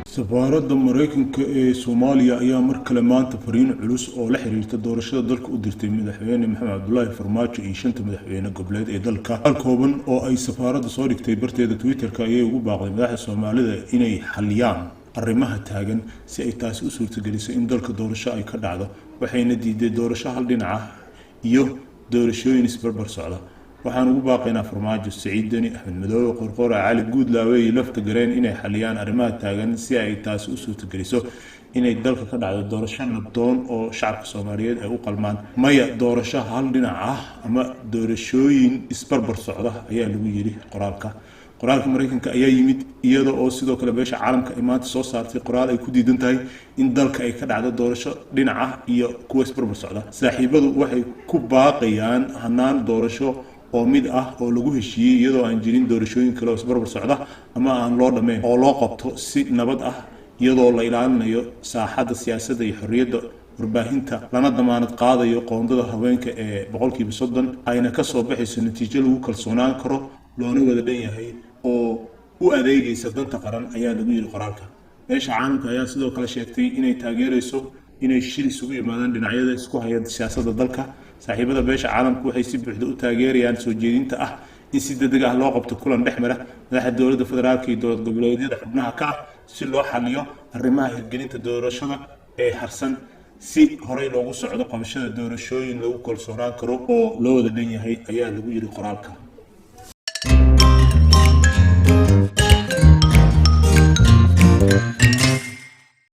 سفارة mareykanka ee Soomaaliya ayaa mar kale maanta fariin culus oo la xiriirta doorashada dalka u dirtay madaxweyne Maxamed Cabdullaahi Farmaajo iyo shanta madaxweyne goboleed ee dalka. Halkooban oo ay safaaradda soo dhigtay barteeda Twitter-ka ayay ugu baaqday madaxda Soomaalida inay xaliyaan arrimaha taagan si ay taasi u suurtageliso in dalka doorasho ay ka dhacdo, waxayna diiday doorasho hal dhinac ah iyo doorashooyin isbarbar socda. waxaan ugu baaqaynaa Farmaajo, Siciid Deni, Axmed Madoobe, Qorqor, Cali Guudlaawe iyo lafta gareen inay xaliyaan arrimaha taagan si ay taasi u suurtageliso inay dalka ka dhacdo doorasho nabdoon oo shacabka Soomaaliyeed ay u qalmaan. Maya doorasho hal dhinac ah ama doorashooyin isbarbar socda ayaa lagu yiri qoraalka. qoraalka Mareykanka ayaa yimid iyadoo oo sidoo kale beesha caalamka ay maanta soo saartay qoraal ay ku diidan tahay in dalka ay ka dhacdo doorasho dhinac ah iyo kuwa isbarbar socda. Saaxiibadu waxay ku baaqayaan hanaan doorasho oo mid ah oo lagu heshiiyay iyadoo aan jirin doorashooyin kale oo isbarbar socda ama aan loo dhameyn oo loo qabto si nabad ah iyadoo la ilaalinayo saaxadda siyaasadda iyo xorriyadda warbaahinta lana damaanad qaadayo qoondada haweenka ee 30% ayna ka soo baxayso natiijo lagu kalsoonaan karo loona wada dhan yahay oo u adeegaysa danta qaran ayaa lagu yiri qoraalka. beesha caalamka ayaa sidoo kale sheegtay inay taageerayso inay shir isugu yimaadaan dhinacyada isku haya siyaasadda dalka. saaxiibada beesha caalamku waxay si buuxda u taageerayaan soo jeedinta ah in si degdeg ah loo qabto kulan dhexmara madaxda dowladda federaalka iyo dowlad goboleedyada xubnaha ka ah si loo xalliyo arrimaha hirgelinta doorashada ee harsan si horey loogu socdo qabashada doorashooyin lagu kalsoonaan karo oo loo wada dhan yahay ayaa lagu yiri qoraalka.